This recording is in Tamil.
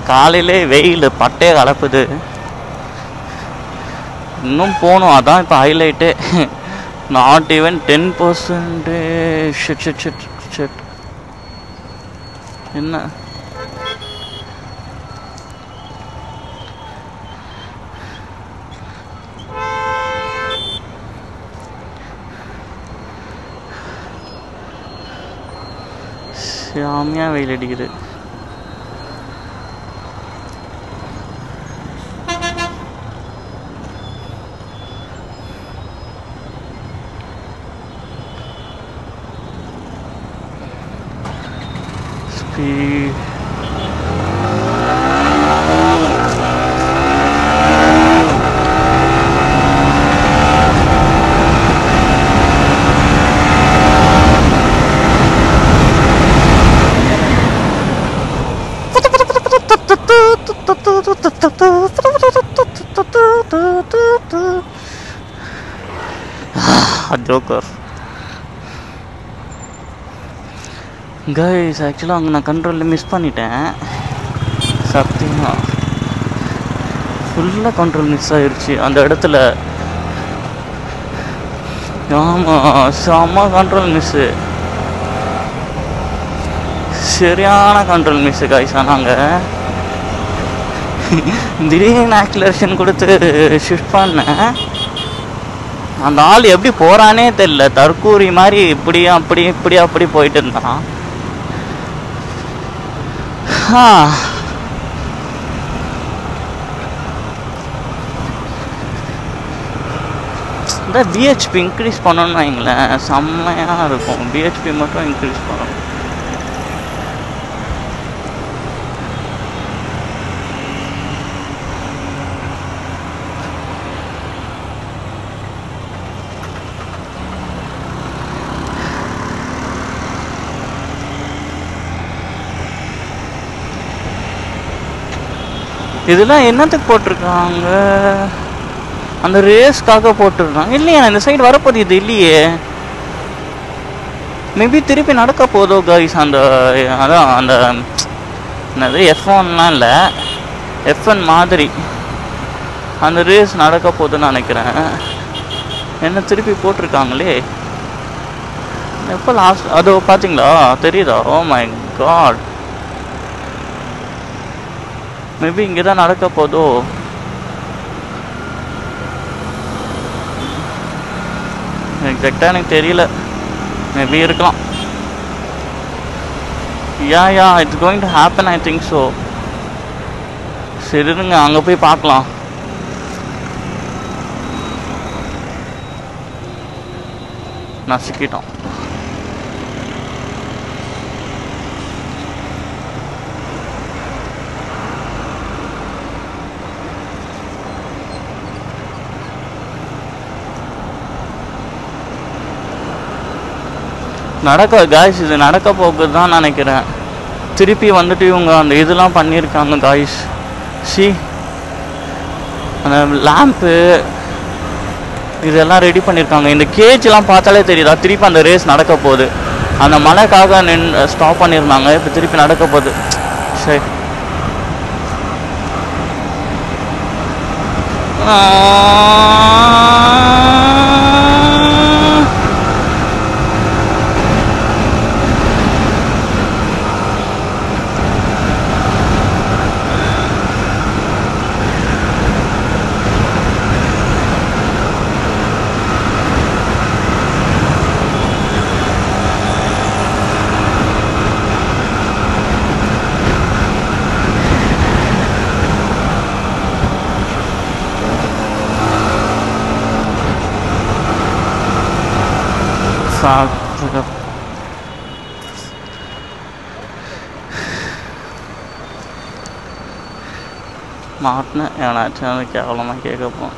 காலையிலே வெயில் பட்டையை கலப்புது. இன்னும் போகணும், அதான் இப்போ highlight. Not even 10%. Shit shit shit shit. என்ன சாமியாக வெயில் அடிக்குது. ஜோக்கர் கைஸ், ஆக்சுவலாக அங்கே நான் கண்ட்ரோலில் மிஸ் பண்ணிட்டேன். சத்தியமாக ஃபுல்லாக கண்ட்ரோல் மிஸ் ஆகிடுச்சு அந்த இடத்துல. ஆமாம், செம்ம கண்ட்ரோல் மிஸ்ஸு, சரியான கண்ட்ரோல் மிஸ்ஸு கைஸ். ஆனாங்க திடீர்னு ஆக்சிலரேஷன் கொடுத்து ஷிஃப்ட் பண்ணேன். அந்த ஆள் எப்படி போகிறானே தெரியல, தற்கூரி மாதிரி இப்படியும் அப்படி இப்படி அப்படி போயிட்டு இருந்தான். இந்த பிஹெச்பி இன்க்ரீஸ் பண்ணணும்னு வைங்களேன், செம்மையாக இருக்கும். பிஹெச்பி மட்டும் இன்க்ரீஸ் பண்ணணும். இதெல்லாம் என்னத்துக்கு போட்டிருக்காங்க? அந்த ரேஸ்க்காக போட்டிருக்காங்க இல்லையா? இந்த சைடு வரப்போது இது இல்லையே. மேபி திருப்பி நடக்க போதோ கைஸ். அந்த அதான் அந்த என்னது F1லாம் இல்லை, F1 மாதிரி அந்த ரேஸ் நடக்க போகுதுன்னு நினைக்கிறேன். என்ன திருப்பி போட்டிருக்காங்களே. எப்போ லாஸ்ட் அதோ பார்த்தீங்களா, தெரியுதா? ஓ மை காட், மேபி இங்கே தான் நடக்க போதோ. எக்ஸாக்டாக எனக்கு தெரியல, மேபி இருக்கலாம். Yeah it's going to happen, I think so. சரிங்க, அங்கே போய் பார்க்கலாம். நசுக்கிட்டோம். நடக்க காய்ஸ், இது நடக்க போகுது தான் நினைக்கிறேன். திருப்பி வந்துட்டு இவங்க அந்த இதெல்லாம் பண்ணியிருக்காங்க காய்ஸ். அந்த லேம்ப்பு இதெல்லாம் ரெடி பண்ணியிருக்காங்க. இந்த கேஜ்லாம் பார்த்தாலே தெரியுதா, திருப்பி அந்த ரேஸ் நடக்க போகுது. அந்த மழைக்காக ஸ்டாப் பண்ணியிருந்தாங்க, இப்போ திருப்பி நடக்க போகுது. சரி, மாட்டினேன். ஏன்னாச்சும் அது கேவலமாக கேட்கப்போம்.